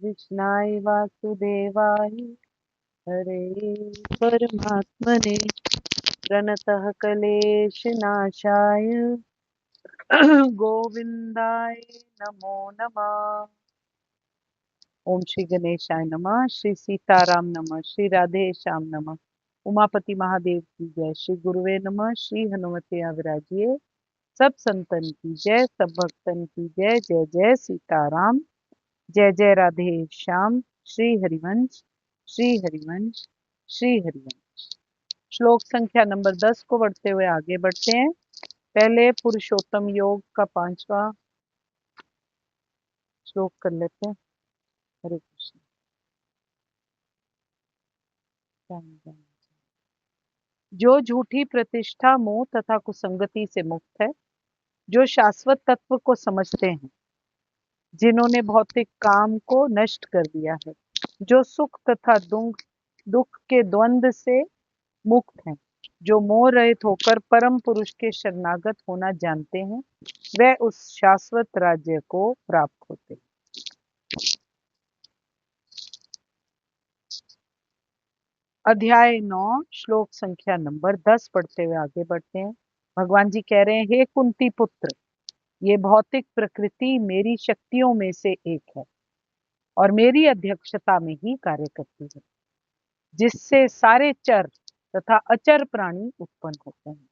कृष्णाय वासुदेवाय हरे परमात्मने प्रणतः क्लेशनाशाय गोविंदाय नमो नमः। ओम श्री गणेशाय नमः। श्री सीताराम नमः। श्री राधे श्याम नमः। उमापति महादेव की जय। श्री गुरुवे नमः। श्री हनुमते विराजिए। सब संतन की जय। सब भक्तन की जय। जय जय सीताराम। जय जय राधे श्याम। श्री हरिवंश। श्री हरिवंश। श्री हरिवंश। श्लोक संख्या नंबर 10 को बढ़ते हुए आगे बढ़ते हैं। पहले पुरुषोत्तम योग का 5वां श्लोक कर लेते हैं। हरे कृष्ण। जो झूठी प्रतिष्ठा मोह तथा कुसंगति से मुक्त है, जो शाश्वत तत्व को समझते हैं, जिन्होंने भौतिक काम को नष्ट कर दिया है, जो सुख तथा दुख के द्वंद्व से मुक्त हैं, जो मोह रहित होकर परम पुरुष के शरणागत होना जानते हैं, वह उस शाश्वत राज्य को प्राप्त होते हैं। अध्याय 9 श्लोक संख्या नंबर 10 पढ़ते हुए आगे बढ़ते हैं। भगवान जी कह रहे हैं, हे कुंती पुत्र, ये भौतिक प्रकृति मेरी शक्तियों में से एक है और मेरी अध्यक्षता में ही कार्य करती है, जिससे सारे चर तथा अचर प्राणी उत्पन्न होते हैं।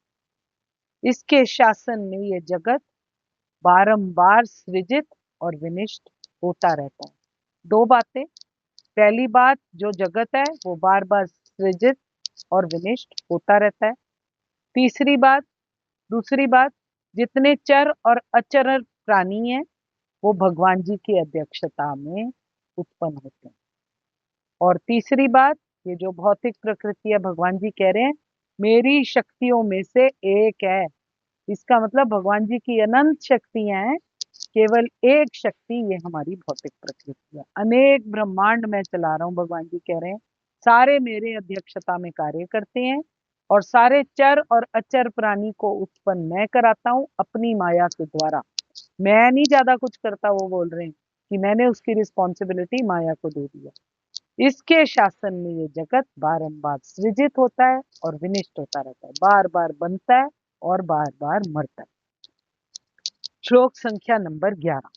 इसके शासन में ये जगत बारंबार सृजित और विनिष्ट होता रहता है। दो बातें। पहली बात, जो जगत है वो बार बार सृजित और विनिष्ट होता रहता है। दूसरी बात, जितने चर और अचर प्राणी हैं वो भगवान जी की अध्यक्षता में उत्पन्न होते हैं। और तीसरी बात, ये जो भौतिक प्रकृति है, भगवान जी कह रहे हैं मेरी शक्तियों में से एक है। इसका मतलब भगवान जी की अनंत शक्तियां हैं, केवल एक शक्ति ये हमारी भौतिक प्रकृति है। अनेक ब्रह्मांड मैं चला रहा हूँ, भगवान जी कह रहे हैं, सारे मेरे अध्यक्षता में कार्य करते हैं और सारे चर और अचर प्राणी को उत्पन्न मैं कराता हूँ अपनी माया के द्वारा। मैं नहीं ज्यादा कुछ करता, वो बोल रहे हैं कि मैंने उसकी रिस्पॉन्सिबिलिटी माया को दे दिया। इसके शासन में ये जगत बारंबार सृजित होता है और विनिष्ट होता रहता है, बार बार बनता है और बार बार मरता है। श्लोक संख्या नंबर 11।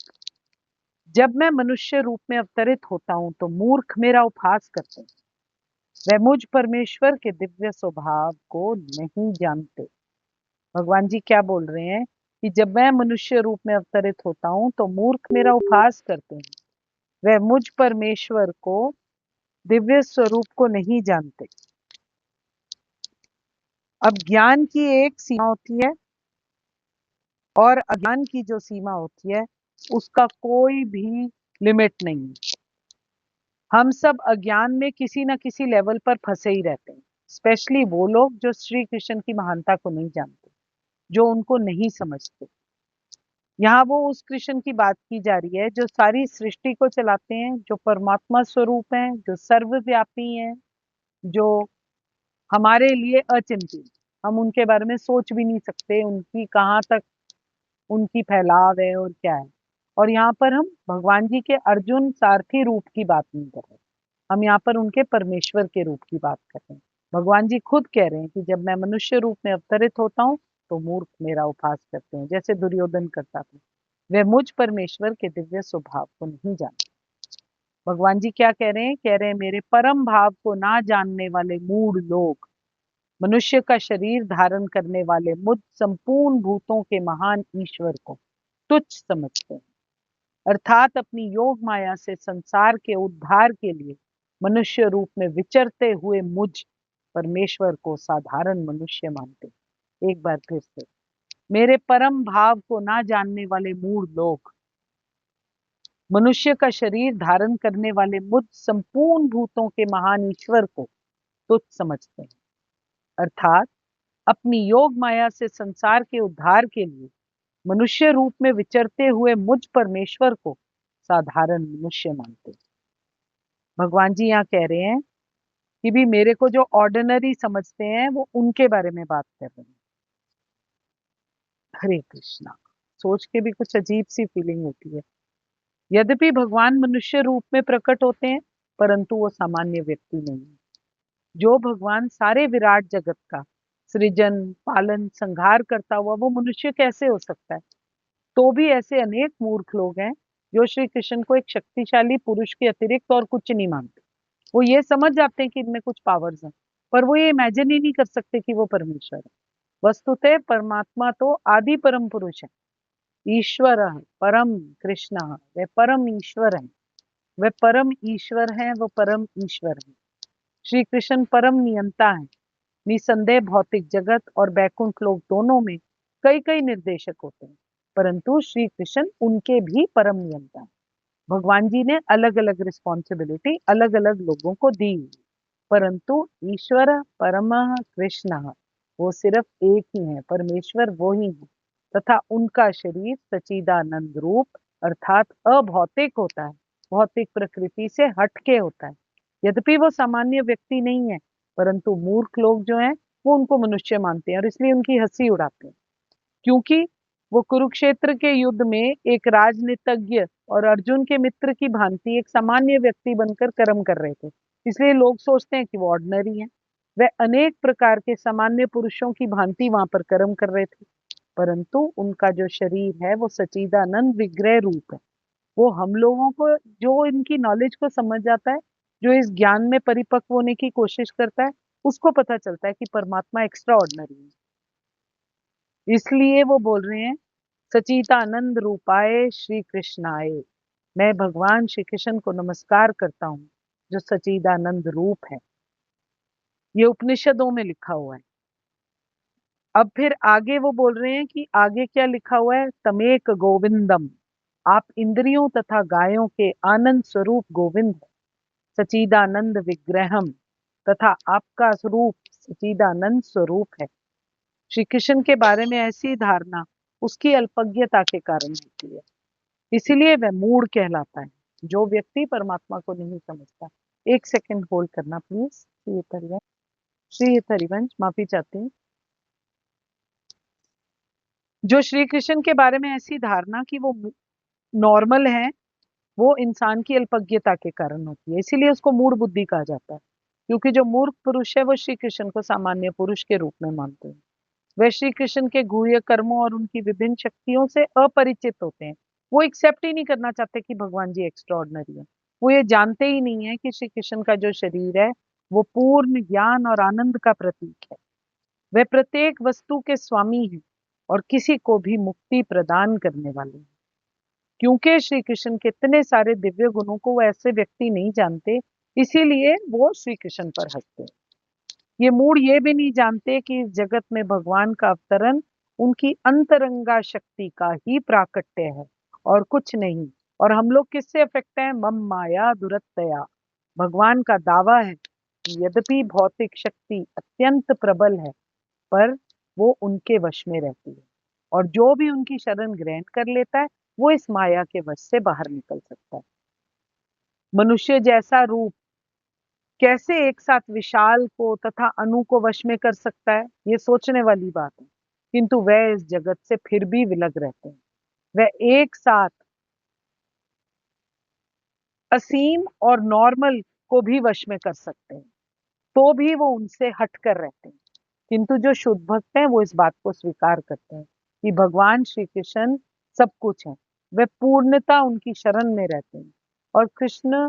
जब मैं मनुष्य रूप में अवतरित होता हूं तो मूर्ख मेरा उपहास करते हैं, वह मुझ परमेश्वर के दिव्य स्वभाव को नहीं जानते। भगवान जी क्या बोल रहे हैं कि जब मैं मनुष्य रूप में अवतरित होता हूं तो मूर्ख मेरा उपहास करते हैं, वह मुझ परमेश्वर को दिव्य स्वरूप को नहीं जानते। अब ज्ञान की एक सीमा होती है और अज्ञान की जो सीमा होती है उसका कोई भी लिमिट नहीं है। हम सब अज्ञान में किसी ना किसी लेवल पर फंसे ही रहते हैं, स्पेशली वो लोग जो श्री कृष्ण की महानता को नहीं जानते, जो उनको नहीं समझते। यहाँ वो उस कृष्ण की बात की जा रही है जो सारी सृष्टि को चलाते हैं, जो परमात्मा स्वरूप हैं, जो सर्वव्यापी हैं, जो हमारे लिए अचिंत्य। हम उनके बारे में सोच भी नहीं सकते, उनकी कहाँ तक उनकी फैलाव है और क्या है। और यहाँ पर हम भगवान जी के अर्जुन सारथी रूप की बात नहीं कर रहे, हम यहाँ पर उनके परमेश्वर के रूप की बात कर रहे हैं। भगवान जी खुद कह रहे हैं कि जब मैं मनुष्य रूप में अवतरित होता हूँ तो मूर्ख मेरा उपहास करते हैं, जैसे दुर्योधन करता था। वे मुझ परमेश्वर के दिव्य स्वभाव को नहीं जानते। भगवान जी क्या कह रहे हैं? कह रहे हैं मेरे परम भाव को ना जानने वाले मूढ़ लोग मनुष्य का शरीर धारण करने वाले मुझ संपूर्ण भूतों के महान ईश्वर को तुच्छ समझते हैं, अर्थात अपनी योग माया से संसार के उद्धार के लिए मनुष्य रूप में विचरते हुए मुझ परमेश्वर को साधारण मनुष्य मानते। एक बार फिर से, मेरे परम भाव को ना जानने वाले मूढ़ लोग मनुष्य का शरीर धारण करने वाले मुझ संपूर्ण भूतों के महान ईश्वर को तुच्छ समझते हैं, अर्थात अपनी योग माया से संसार के उद्धार के लिए मनुष्य रूप में विचरते हुए मुझ परमेश्वर को साधारण मनुष्य मानते। भगवान जी यहाँ कह रहे हैं कि भी मेरे को जो ऑर्डिनरी समझते हैं वो उनके बारे में बात कर रहे हैं। हरे कृष्णा। सोच के भी कुछ अजीब सी फीलिंग होती है यद्यपि भगवान मनुष्य रूप में प्रकट होते हैं, परंतु वो सामान्य व्यक्ति नहीं है। जो भगवान सारे विराट जगत का सृजन, पालन, संहार करता हुआ वो मनुष्य कैसे हो सकता है? तो भी ऐसे अनेक मूर्ख लोग हैं जो श्री कृष्ण को एक शक्तिशाली पुरुष के अतिरिक्त और कुछ नहीं मानते। वो ये समझ जाते हैं कि इनमें कुछ पावर्स हैं, पर वो ये इमेजिन ही नहीं कर सकते कि वो परमेश्वर है। वस्तुतः परमात्मा तो आदि परम पुरुष है, ईश्वर है, परम कृष्ण है, वे परम ईश्वर है, वे परम ईश्वर हैं, वो परम ईश्वर है। श्री कृष्ण परम नियंता है। निसंदेह भौतिक जगत और बैकुंठ लोक दोनों में कई कई निर्देशक होते हैं, परंतु श्री कृष्ण उनके भी परम नियंता है। भगवान जी ने अलग अलग रिस्पॉन्सिबिलिटी अलग अलग लोगों को दी, परंतु ईश्वर परमः कृष्ण वो सिर्फ एक ही है, परमेश्वर वो ही है, तथा उनका शरीर सच्चिदानंद रूप अर्थात अभौतिक होता है, भौतिक प्रकृति से हटके होता है। यद्यपि वो सामान्य व्यक्ति नहीं है, परंतु मूर्ख लोग जो हैं वो उनको मनुष्य मानते हैं और इसलिए उनकी हंसी उड़ाते हैं, क्योंकि वो कुरुक्षेत्र के युद्ध में एक राजनीतिज्ञ और अर्जुन के मित्र की भांति एक सामान्य व्यक्ति बनकर कर्म कर रहे थे, इसलिए लोग सोचते हैं कि वो ऑर्डिनरी है। वे अनेक प्रकार के सामान्य पुरुषों की भांति वहां पर कर्म कर रहे थे, परंतु उनका जो शरीर है वो सच्चिदानंद विग्रह रूप है। वो हम लोगों को, जो इनकी नॉलेज को समझ जाता है, जो इस ज्ञान में परिपक्व होने की कोशिश करता है, उसको पता चलता है कि परमात्मा एक्स्ट्रा ऑर्डिनरी है। इसलिए वो बोल रहे हैं सचिदानंद रूपाय श्री कृष्णाय। मैं भगवान श्री कृष्ण को नमस्कार करता हूँ जो सचिदानंद रूप है। ये उपनिषदों में लिखा हुआ है। अब फिर आगे वो बोल रहे हैं कि आगे क्या लिखा हुआ है, तमेक गोविंदम, आप इंद्रियों तथा गायों के आनंद स्वरूप गोविंद है, सचिदानंद विग्रहम, तथा आपका स्वरूप सचिदानंद स्वरूप है। श्री कृष्ण के बारे में ऐसी धारणा उसकी अल्पज्ञता के कारण होती है, इसीलिए वह मूढ़ कहलाता है, जो व्यक्ति परमात्मा को नहीं समझता। एक सेकंड होल्ड करना प्लीज। श्री हरिवंश माफी चाहती हूँ। जो श्री कृष्ण के बारे में ऐसी धारणा कि वो नॉर्मल है, वो इंसान की अल्पज्ञता के कारण होती है, इसीलिए उसको मूढ़ बुद्धि कहा जाता है। क्योंकि जो मूर्ख पुरुष है वो श्री कृष्ण को सामान्य पुरुष के रूप में मानते हैं। वे श्री कृष्ण के गुह्य कर्मों और उनकी विभिन्न शक्तियों से अपरिचित होते हैं। वो एक्सेप्ट ही नहीं करना चाहते कि भगवान जी एक्स्ट्रा ऑर्डिनरी है। वो ये जानते ही नहीं है कि श्री कृष्ण का जो शरीर है वो पूर्ण ज्ञान और आनंद का प्रतीक है। वे प्रत्येक वस्तु के स्वामी हैं और किसी को भी मुक्ति प्रदान करने वाले हैं। क्योंकि श्री कृष्ण के इतने सारे दिव्य गुणों को वो ऐसे व्यक्ति नहीं जानते, इसीलिए वो श्री कृष्ण पर हंसते हैं। ये मूड ये भी नहीं जानते कि इस जगत में भगवान का अवतरण उनकी अंतरंगा शक्ति का ही प्राकट्य है और कुछ नहीं। और हम लोग किससे अफेक्ट हैं? मम माया दुरत्तया। भगवान का दावा है कि यद्यपि भौतिक शक्ति अत्यंत प्रबल है, पर वो उनके वश में रहती है, और जो भी उनकी शरण ग्रहण कर लेता है वो इस माया के वश से बाहर निकल सकता है। मनुष्य जैसा रूप कैसे एक साथ विशाल को तथा अनु को वश में कर सकता है, ये सोचने वाली बात है। किंतु वह इस जगत से फिर भी विलग रहते हैं। वह एक साथ असीम और नॉर्मल को भी वश में कर सकते हैं, तो भी वो उनसे हटकर रहते हैं। किंतु जो शुद्ध भक्त हैं वो इस बात को स्वीकार करते हैं कि भगवान श्री कृष्ण सब कुछ है। वे पूर्णता उनकी शरण में रहते हैं और कृष्ण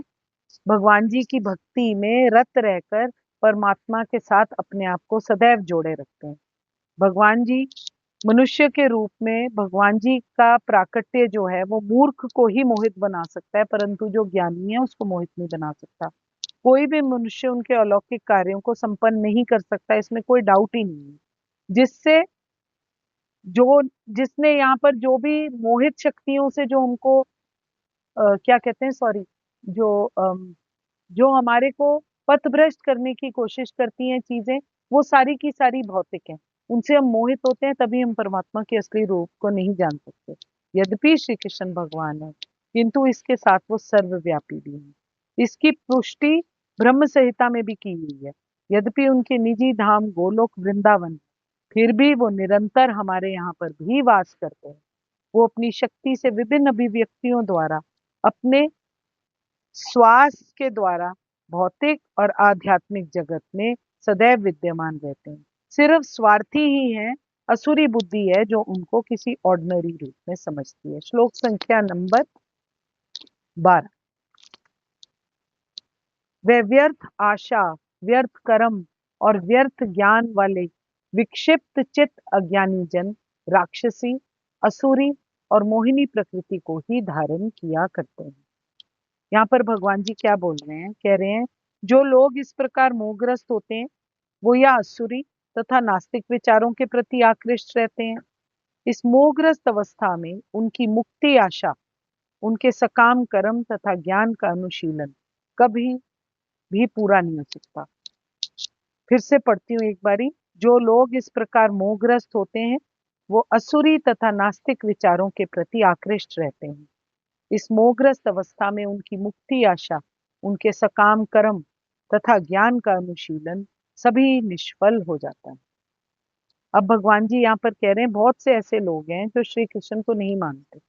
भगवान जी की भक्ति में रत रहकर परमात्मा के साथ अपने आप को सदैव जोड़े रखते हैं। भगवान जी मनुष्य के रूप में, भगवान जी का प्राकट्य जो है वो मूर्ख को ही मोहित बना सकता है, परंतु जो ज्ञानी है उसको मोहित नहीं बना सकता। कोई भी मनुष्य उनके अलौकिक कार्यों को संपन्न नहीं कर सकता, इसमें कोई डाउट ही नहीं है। जिससे जो जिसने यहाँ पर जो भी मोहित शक्तियों से जो हमको क्या कहते हैं, सॉरी, जो जो हमारे को पथभ्रष्ट करने की कोशिश करती हैं चीजें, वो सारी की सारी भौतिक हैं। उनसे हम मोहित होते हैं, तभी हम परमात्मा के असली रूप को नहीं जान सकते। यद्यपि श्री कृष्ण भगवान है, किंतु इसके साथ वो सर्वव्यापी भी है। इसकी पुष्टि ब्रह्म संहिता में भी की हुई है। यद्यपि उनके निजी धाम गोलोक वृंदावन, फिर भी वो निरंतर हमारे यहाँ पर भी वास करते हैं। वो अपनी शक्ति से विभिन्न अभिव्यक्तियों द्वारा अपने श्वास के द्वारा भौतिक और आध्यात्मिक जगत में सदैव विद्यमान रहते हैं। सिर्फ स्वार्थी ही हैं, असुरी बुद्धि है जो उनको किसी ऑर्डिनरी रूप में समझती है। श्लोक संख्या नंबर 12। वे व्यर्थ आशा, व्यर्थ कर्म और व्यर्थ ज्ञान वाले विक्षिप्त चित्त अज्ञानी जन राक्षसी, असुरी और मोहिनी प्रकृति को ही धारण किया करते हैं। यहाँ पर भगवान जी क्या बोल रहे हैं? कह रहे हैं जो लोग इस प्रकार मोहग्रस्त होते हैं वो या असुरी तथा नास्तिक विचारों के प्रति आकृष्ट रहते हैं। इस मोहग्रस्त अवस्था में उनकी मुक्ति आशा, उनके सकाम कर्म तथा ज्ञान का अनुशीलन कभी भी पूरा नहीं हो सकता। फिर से पढ़ती हूँ एक बारी। जो लोग इस प्रकार मोहग्रस्त होते हैं वो असुरी तथा नास्तिक विचारों के प्रति आकृष्ट रहते हैं। इस मोहग्रस्त अवस्था में उनकी मुक्ति आशा, उनके सकाम कर्म तथा ज्ञान का अनुशीलन सभी निष्फल हो जाता है। अब भगवान जी यहाँ पर कह रहे हैं बहुत से ऐसे लोग हैं जो श्री कृष्ण को नहीं मानते।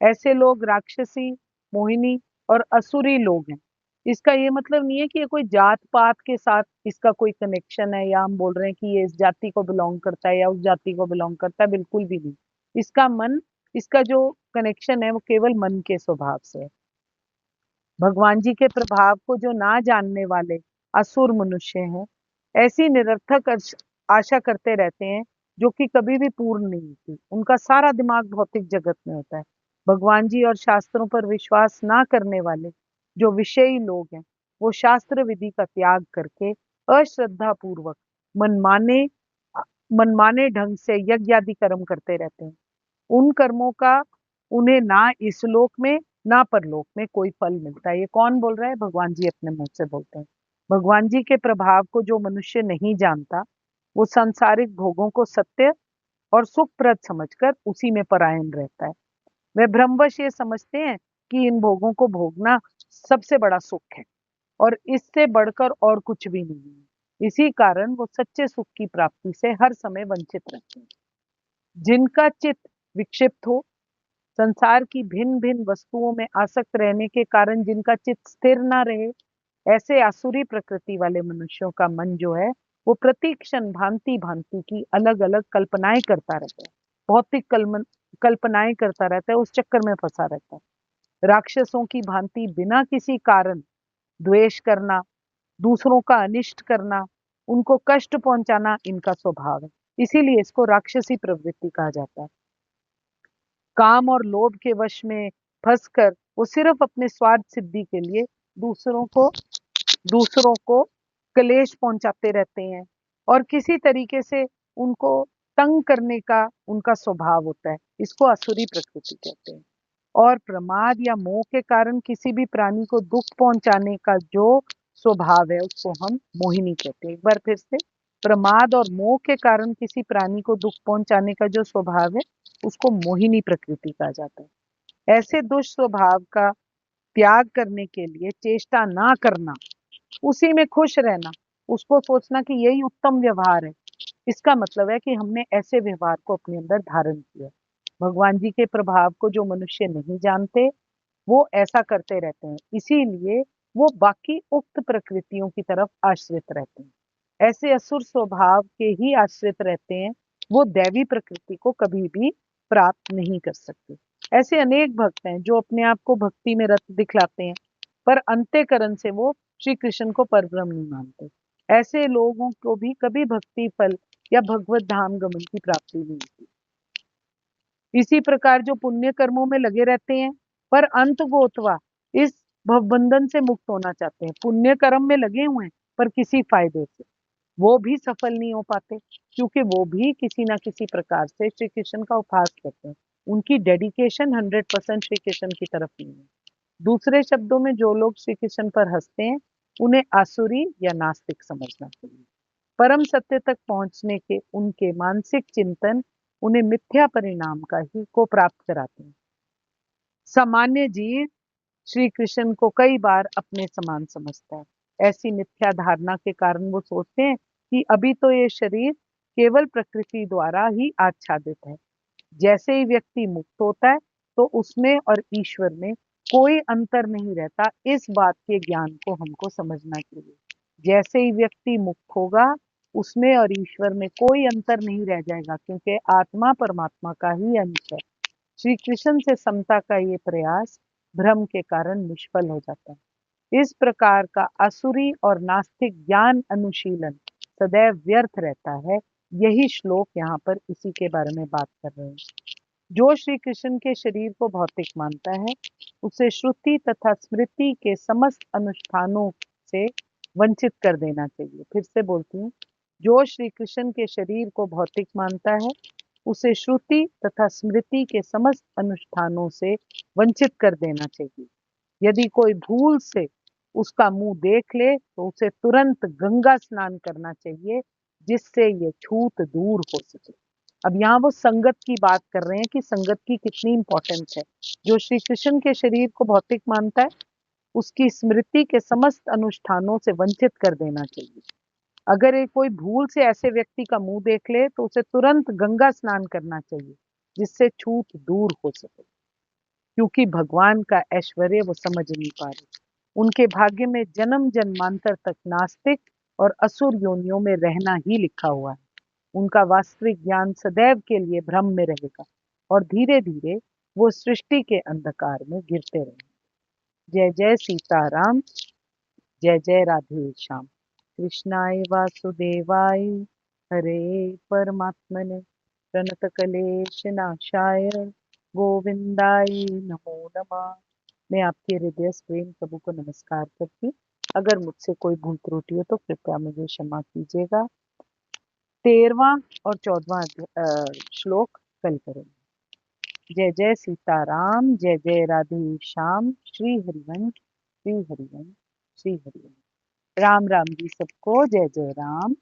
ऐसे लोग राक्षसी, मोहिनी और असुरी लोग हैं। इसका ये मतलब नहीं है कि ये कोई जात पात के साथ इसका कोई कनेक्शन है या हम बोल रहे हैं कि ये इस जाति को बिलोंग करता है या उस जाति को बिलोंग करता है, बिल्कुल भी नहीं। इसका मन, इसका जो कनेक्शन है वो केवल मन के स्वभाव से है। भगवान जी के प्रभाव को जो ना जानने वाले असुर मनुष्य हैं, ऐसी निरर्थक आशा करते रहते हैं जो कि कभी भी पूर्ण नहीं होती। उनका सारा दिमाग भौतिक जगत में होता है। भगवान जी और शास्त्रों पर विश्वास ना करने वाले जो विषयी लोग हैं वो शास्त्र विधि का त्याग करके अश्रद्धा पूर्वक मनमाने मनमाने ढंग से यज्ञ आदि कर्म करते रहते हैं। उन कर्मों का उन्हें ना इस लोक में ना परलोक में कोई फल मिलता है। ये कौन बोल रहा है? भगवान जी अपने मुंह से बोलते हैं। भगवान जी के प्रभाव को जो मनुष्य नहीं जानता वो सांसारिक भोगों को सत्य और सुखप्रद समझकर उसी में परायण रहता है। वे भ्रमवश ये समझते हैं कि इन भोगों को भोगना सबसे बड़ा सुख है और इससे बढ़कर और कुछ भी नहीं है। इसी कारण वो सच्चे सुख की प्राप्ति से हर समय वंचित रहते हैं। जिनका चित्त विक्षिप्त हो, संसार की भिन्न भिन्न वस्तुओं में आसक्त रहने के कारण जिनका चित्त स्थिर ना रहे, ऐसे आसुरी प्रकृति वाले मनुष्यों का मन जो है वो प्रति क्षण भांति भांति की अलग अलग कल्पनाएं करता रहता है। भौतिक कल्पनाएं करता रहता है, उस चक्कर में फंसा रहता है। राक्षसों की भांति बिना किसी कारण द्वेष करना, दूसरों का अनिष्ट करना, उनको कष्ट पहुंचाना इनका स्वभाव है। इसीलिए इसको राक्षसी प्रवृत्ति कहा जाता है। काम और लोभ के वश में फंसकर वो सिर्फ अपने स्वार्थ सिद्धि के लिए दूसरों को क्लेश पहुंचाते रहते हैं और किसी तरीके से उनको तंग करने का उनका स्वभाव होता है। इसको असुरी प्रकृति कहते हैं। और प्रमाद या मोह के कारण किसी भी प्राणी को दुख पहुंचाने का जो स्वभाव है उसको हम मोहिनी कहते हैं। एक बार फिर से, प्रमाद और मोह के कारण किसी प्राणी को दुख पहुंचाने का जो स्वभाव है उसको मोहिनी प्रकृति कहा जाता है। ऐसे दुष्स्वभाव का त्याग करने के लिए चेष्टा ना करना, उसी में खुश रहना, उसको सोचना कि यही उत्तम व्यवहार है, इसका मतलब है कि हमने ऐसे व्यवहार को अपने अंदर धारण किया। भगवान जी के प्रभाव को जो मनुष्य नहीं जानते वो ऐसा करते रहते हैं, इसीलिए वो बाकी उक्त प्रकृतियों की तरफ आश्रित रहते हैं। ऐसे असुर स्वभाव के ही आश्रित रहते हैं, वो दैवी प्रकृति को कभी भी प्राप्त नहीं कर सकते। ऐसे अनेक भक्त हैं जो अपने आप को भक्ति में रत दिखलाते हैं पर अंतःकरण से वो श्री कृष्ण को परब्रह्म नहीं मानते। ऐसे लोगों को भी कभी भक्ति फल या भगवत धाम गमन की प्राप्ति नहीं होती। इसी प्रकार जो पुण्य कर्मों में लगे रहते हैं पर अंत गोतवा इस भवबंधन से मुक्त होना चाहते हैं, पुण्य कर्म में लगे हुए हैं पर किसी फायदे से, वो भी सफल नहीं हो पाते क्योंकि वो भी किसी ना किसी प्रकार से श्री कृष्ण का उपहास करते हैं। उनकी डेडिकेशन 100% श्री कृष्ण की तरफ नहीं है। दूसरे शब्दों में जो लोग श्री कृष्ण पर हंसते हैं उन्हें आसुरी या नास्तिक समझना चाहिए। परम सत्य तक पहुंचने के उनके मानसिक चिंतन उन्हें मिथ्या परिणाम का ही को प्राप्त कराते हैं। सामान्य जीव श्री कृष्ण को कई बार अपने समान समझता है। ऐसी मिथ्या धारणा के कारण वो सोचते हैं कि अभी तो ये शरीर केवल प्रकृति द्वारा ही आच्छादित है। जैसे ही व्यक्ति मुक्त होता है तो उसमें और ईश्वर में कोई अंतर नहीं रहता, इस बात के ज्ञान को हमको समझना चाहिए। जैसे ही व्यक्ति मुक्त होगा, उसमें और ईश्वर में कोई अंतर नहीं रह जाएगा, क्योंकि आत्मा परमात्मा का ही अंश है। श्री कृष्ण से समता का ये प्रयास भ्रम के कारण निष्फल हो जाता है। इस प्रकार का असुरी और नास्तिक ज्ञान अनुशीलन सदैव व्यर्थ रहता है। यही श्लोक यहाँ पर इसी के बारे में बात कर रहे हैं। जो श्री कृष्ण के शरीर को भौतिक मानता है, उसे श्रुति तथा स्मृति के समस्त अनुष्ठानों से वंचित कर देना चाहिए। फिर से बोलती हूँ, जो श्री कृष्ण के शरीर को भौतिक मानता है, उसे श्रुति तथा स्मृति के समस्त अनुष्ठानों से वंचित कर देना चाहिए। यदि कोई भूल से उसका मुंह देख ले तो उसे तुरंत गंगा स्नान करना चाहिए, जिससे ये छूत दूर हो सके। अब यहाँ वो संगत की बात कर रहे हैं कि संगत की कितनी इंपॉर्टेंस है। जो श्री कृष्ण के शरीर को भौतिक मानता है, उसकी स्मृति के समस्त अनुष्ठानों से वंचित कर देना चाहिए। अगर एक कोई भूल से ऐसे व्यक्ति का मुंह देख ले तो उसे तुरंत गंगा स्नान करना चाहिए, जिससे छूत दूर हो सके। क्योंकि भगवान का ऐश्वर्य वो समझ नहीं पा रहे। उनके भाग्य में जन्म जन्मांतर तक नास्तिक और असुर योनियों में रहना ही लिखा हुआ है। उनका वास्तविक ज्ञान सदैव के लिए भ्रम में रहेगा और धीरे धीरे वो सृष्टि के अंधकार में गिरते रहेंगे। जय जय सीताराम, जय जय राधे श्याम। कृष्णाय वासुदेवाय हरे परमात्मने प्रणतकलेश नाशाय गोविंदाय नमो नमः। मैं आपके हृदय से प्रेम प्रभु को नमस्कार करती हूँ। अगर मुझसे कोई भूल त्रुटि हो तो कृपया मुझे क्षमा कीजिएगा। 13वां और 14वां श्लोक कल करेंगे। जय जय सीताराम, जय जय राधे श्याम। श्री हरिवंश, श्री हरिवंश, श्री हरिवंश। राम राम जी सबको। जय जय राम।